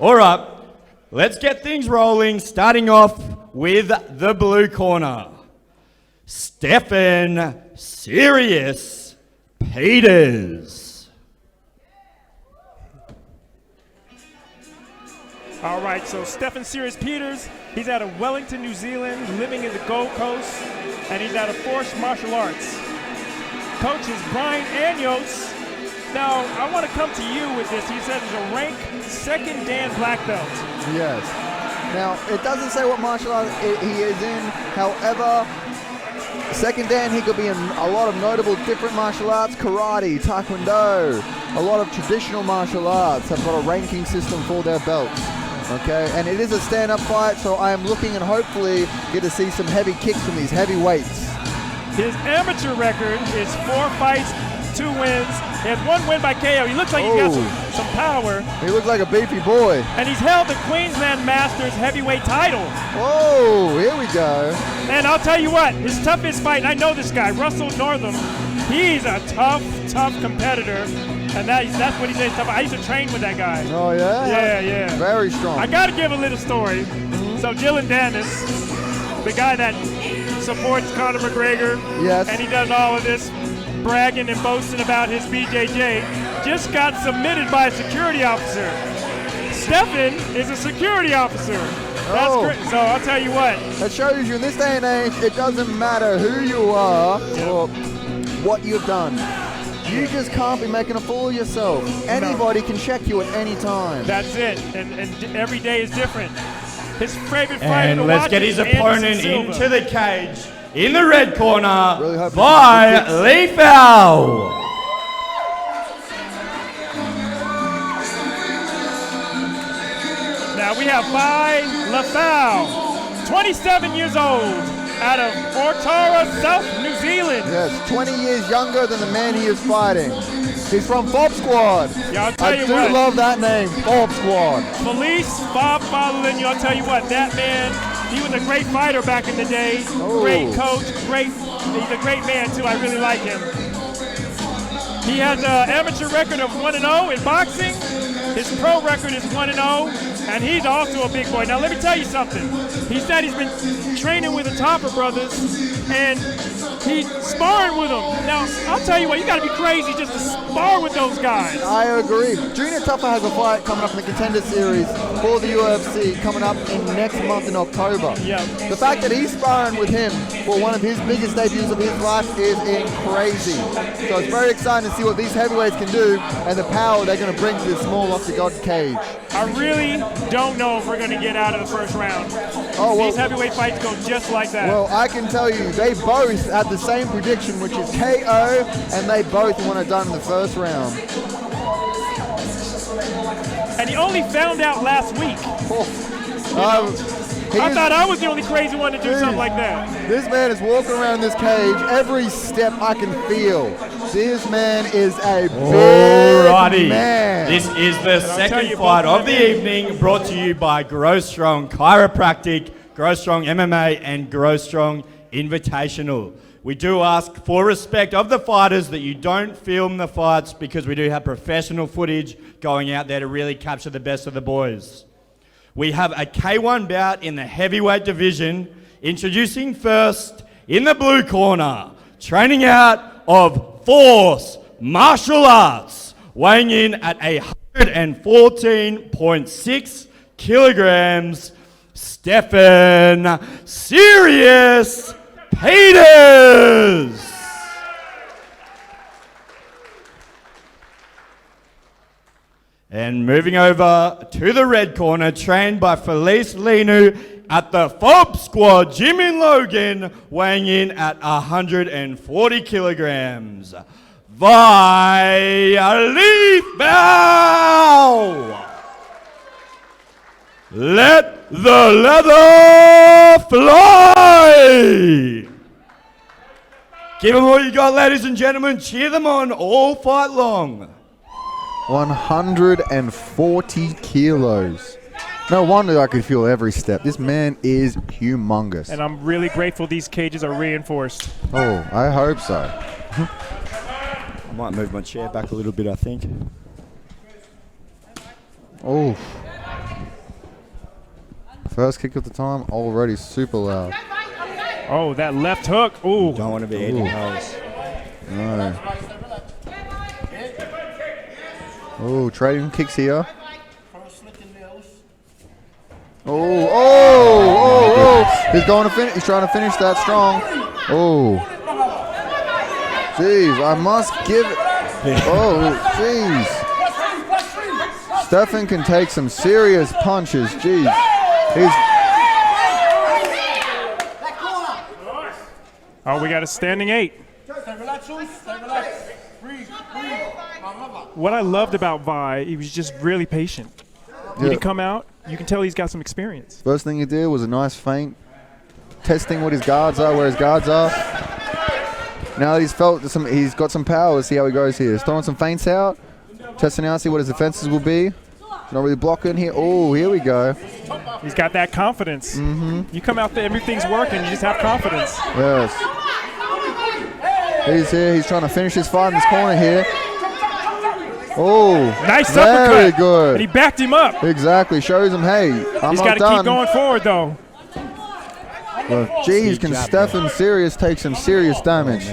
All right, let's get things rolling, starting off with the blue corner. Stefan Serious Peters. All right, so Stefan Serious Peters, he's out of Wellington, New Zealand, living in the Gold Coast, and he's out of Force Martial Arts. Coach is Brian Anyos. Now, I want to come to you with this. He said he's a rank second Dan black belt. Yes. Now, it doesn't say what martial art he is in. However, second Dan, he could be in a lot of notable different martial arts. Karate, Taekwondo, a lot of traditional martial arts have got a ranking system for their belts. Okay, and it is a stand-up fight, so I am looking and hopefully get to see some heavy kicks from these heavyweights. His amateur record is 4 fights, 2 wins. He has 1 win by KO. He looks like he's got some power. He looks like a beefy boy. And he's held the Queensland Masters heavyweight title. Oh, here we go. And I'll tell you what, his toughest fight, and I know this guy, Russell Northam, he's a tough competitor. And that's what he says. I used to train with that guy. Oh, yeah? Yeah. Very strong. I got to give a little story. So Dylan Dennis, the guy that supports Conor McGregor, yes, and he does all of this bragging and boasting about his BJJ, just got submitted by a security officer. Stefan is a security officer. That's great. So I'll tell you what. That shows you in this day and age, it doesn't matter who you are or what you've done. You just can't be making a fool of yourself. Anybody can check you at any time. That's it. And every day is different. His favorite fighter And let's get his opponent into the cage in the red corner really by Lefau. Now we have by Lefau, 27 years old, out of Otara, South New Zealand. Yes, 20 years younger than the man he is fighting. He's from Fob Squad. Yeah, I'll tell you what. I do love that name, Fob Squad. Felice Bob Fodlin, I'll tell you what, that man, he was a great fighter back in the day. Great coach, he's a great man too, I really like him. He has an amateur record of 1-0 in boxing. His pro record is 1-0, and he's also a big boy. Now let me tell you something. He said he's been training with the Topper brothers, and he's sparring with them. Now, I'll tell you what, you gotta be crazy just to spar with those guys. I agree. Junior Tupper has a fight coming up in the Contender Series for the UFC coming up in next month in October. Yeah. The fact that he's sparring with him for one of his biggest debuts of his life is crazy. So it's very exciting to see what these heavyweights can do and the power they're going to bring to this small octagon cage. I really don't know if we're going to get out of the first round. These heavyweight fights go just like that. Well, I can tell you, they both had the same prediction, which is KO, and they both want it done in the first round. And he only found out last week. I thought I was the only crazy one to do something like that. This man is walking around this cage. Every step I can feel. This man is a big man. This is the second fight of the evening, brought to you by Grow Strong Chiropractic, Grow Strong MMA, and Grow Strong Invitational. We do ask for respect of the fighters that you don't film the fights, because we do have professional footage going out there to really capture the best of the boys. We have a K1 bout in the heavyweight division. Introducing first, in the blue corner, training out of Force Martial Arts, weighing in at 114.6 kilograms, Stefan Serious Peters. And moving over to the red corner, trained by Felice Linu at the Fob Squad, Jim in Logan, weighing in at 140 kilograms, Lefau. Let the leather fly. Give them all you got, ladies and gentlemen. Cheer them on all fight long. 140 kilos. No wonder I could feel every step. This man is humongous. And I'm really grateful these cages are reinforced. Oh, I hope so. I might move my chair back a little bit, I think. Oh. First kick of the time, already super loud. Oh, that left hook. Ooh. Don't want to be eating those. No. Oh, trading kicks here. Oh. He's going to finish. He's trying to finish that strong. Oh. Jeez, I must give it. Oh, jeez. Stefan can take some serious punches. Jeez. Oh, we got a standing 8. What I loved about Vi, he was just really patient. He didn't come out. You can tell he's got some experience. First thing he did was a nice feint, testing what his guards are, where his guards are. Now that he's got some power, let's see how he goes here. He's throwing some feints out, testing out, see what his defenses will be. Not really blocking here. Oh, here we go. He's got that confidence. You come out there, everything's working, you just have confidence. Yes. He's here, he's trying to finish his fight in this corner here. Oh, nice very uppercut. good. And he backed him up. Exactly, shows him, hey, I'm He's not got to done. keep going forward, though. Well, geez, can Stefan take some serious damage?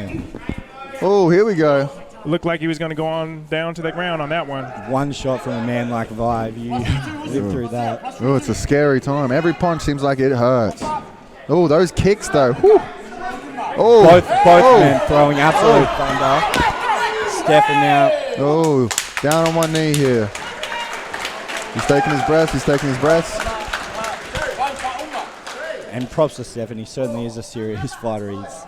Oh, here we go. Looked like he was going to go on down to the ground on that one. One shot from a man like Vi. You live through that. Oh, it's a scary time. Every punch seems like it hurts. Oh, those kicks, though. Whew. Oh, Both men throwing absolute thunder. Stefan now. Oh, down on one knee here. He's taking his breaths. And props to Stefan. He certainly is a serious fighter. He's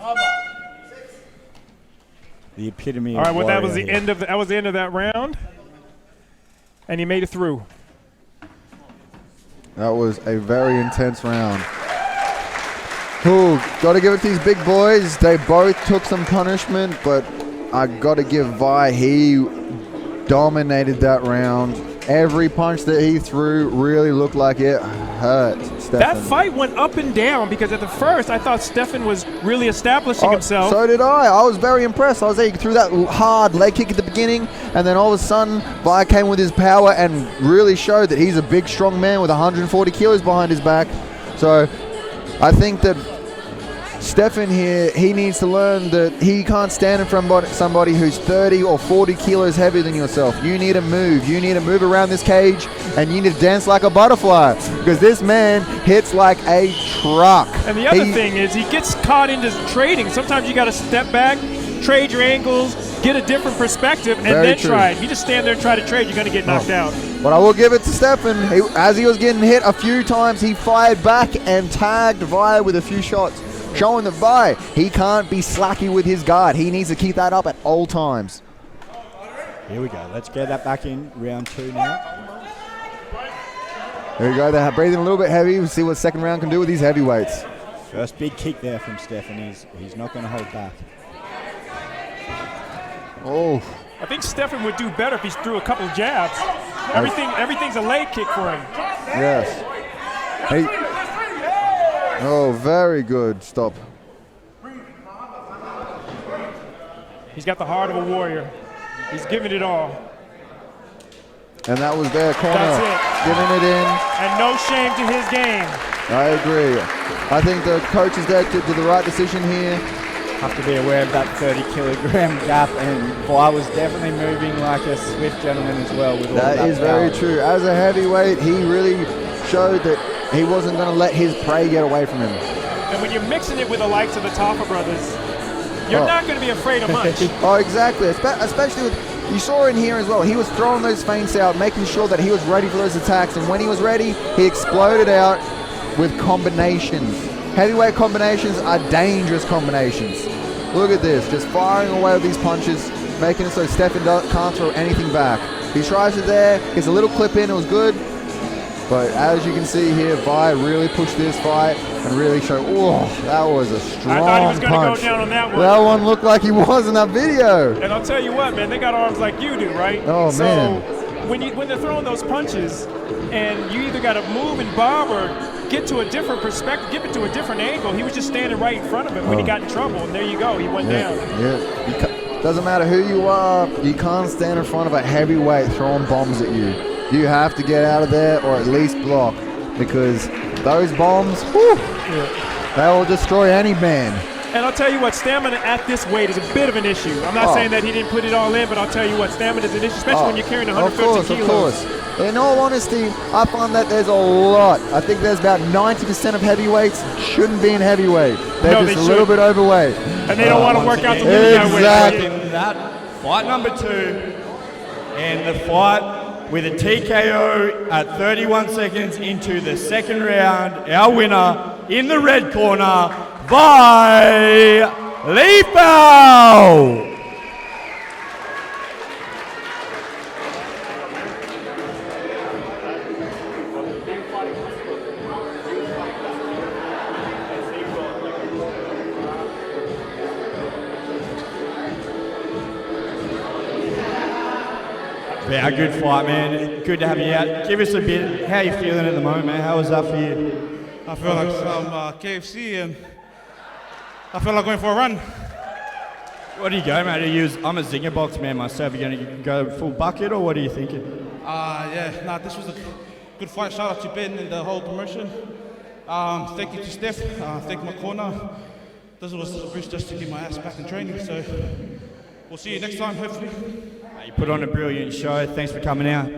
the epitome of All right, well, that was warrior the here. end of that round. And he made it through. That was a very intense round. Ooh, got to give it to these big boys. They both took some punishment, but I got to give Vi, he dominated that round. Every punch that he threw really looked like it hurt Stefan. That fight went up and down because at the first I thought Stefan was really establishing himself. So did I. I was very impressed. I was there. He threw that hard leg kick at the beginning, and then all of a sudden, Vi came with his power and really showed that he's a big, strong man with 140 kilos behind his back. So I think that Stefan here, he needs to learn that he can't stand in front of somebody who's 30 or 40 kilos heavier than yourself. You need to move. You need to move around this cage, and you need to dance like a butterfly, because this man hits like a truck. And the other thing is he gets caught into trading. Sometimes you got to step back, trade your angles, get a different perspective, and then try it. You just stand there and try to trade, you're going to get knocked out. But I will give it to Stefan. As he was getting hit a few times, he fired back and tagged Vi with a few shots, showing that Vi, he can't be slacky with his guard. He needs to keep that up at all times. Here we go. Let's get that back in round 2 now. There we go. They're breathing a little bit heavy. We'll see what second round can do with these heavyweights. First big kick there from Stefan. He's not going to hold back. Oh. I think Stefan would do better if he threw a couple of jabs. Everything's a leg kick for him. Yes. Oh, very good stop. He's got the heart of a warrior. He's giving it all. And that was their corner. That's it. Giving it in. And no shame to his game. I agree. I think the coach is there to do the right decision here. Have to be aware of that 30-kilogram gap, and Vi was definitely moving like a swift gentleman as well. With all that is very true. As a heavyweight, he really showed that he wasn't going to let his prey get away from him. And when you're mixing it with the likes of the Taffa brothers, you're not going to be afraid of much. Oh, exactly. Especially with, you saw in here as well, he was throwing those feints out, making sure that he was ready for those attacks, and when he was ready, he exploded out with combinations. Heavyweight combinations are dangerous combinations. Look at this, just firing away with these punches, making it so Stefan can't throw anything back. He tries it there, gets a little clip in, it was good. But as you can see here, Vi really pushed this fight and really showed, oh, that was a strong punch. I thought he was going to go down on that one. That one looked like he was in that video. And I'll tell you what, man, they got arms like you do, right? Oh, man. So when they're throwing those punches, and you either got to move and bomb or get to a different perspective, give it to a different angle. He was just standing right in front of him when he got in trouble, and there you go, he went down. Yeah, doesn't matter who you are, you can't stand in front of a heavyweight throwing bombs at you. You have to get out of there or at least block. because those bombs, whew, they will destroy any man. And I'll tell you what, stamina at this weight is a bit of an issue. I'm not saying that he didn't put it all in, but I'll tell you what, stamina is an issue, especially when you're carrying 150 kilos. Of course. In all honesty, I find that there's a lot. I think there's about 90% of heavyweights shouldn't be in heavyweight. They're just a little bit overweight. And they don't want to work out to limit that weight. Exactly. That fight number 2, and the fight with a TKO at 31 seconds into the second round. Our winner in the red corner by Lefau. Yeah, a good fight, man. Good to have you out. Give us a bit. How are you feeling at the moment, man? How was that for you? I feel like some KFC, and I feel like going for a run. What do you go, mate? I'm a zinger box man myself. Are you going to go full bucket, or what are you thinking? This was a good fight. Shout out to Ben and the whole promotion. Thank you to Steph. Thank my corner. This was a bridge just to get my ass back in training. So we'll see you next time, hopefully. You put on a brilliant show. Thanks for coming out.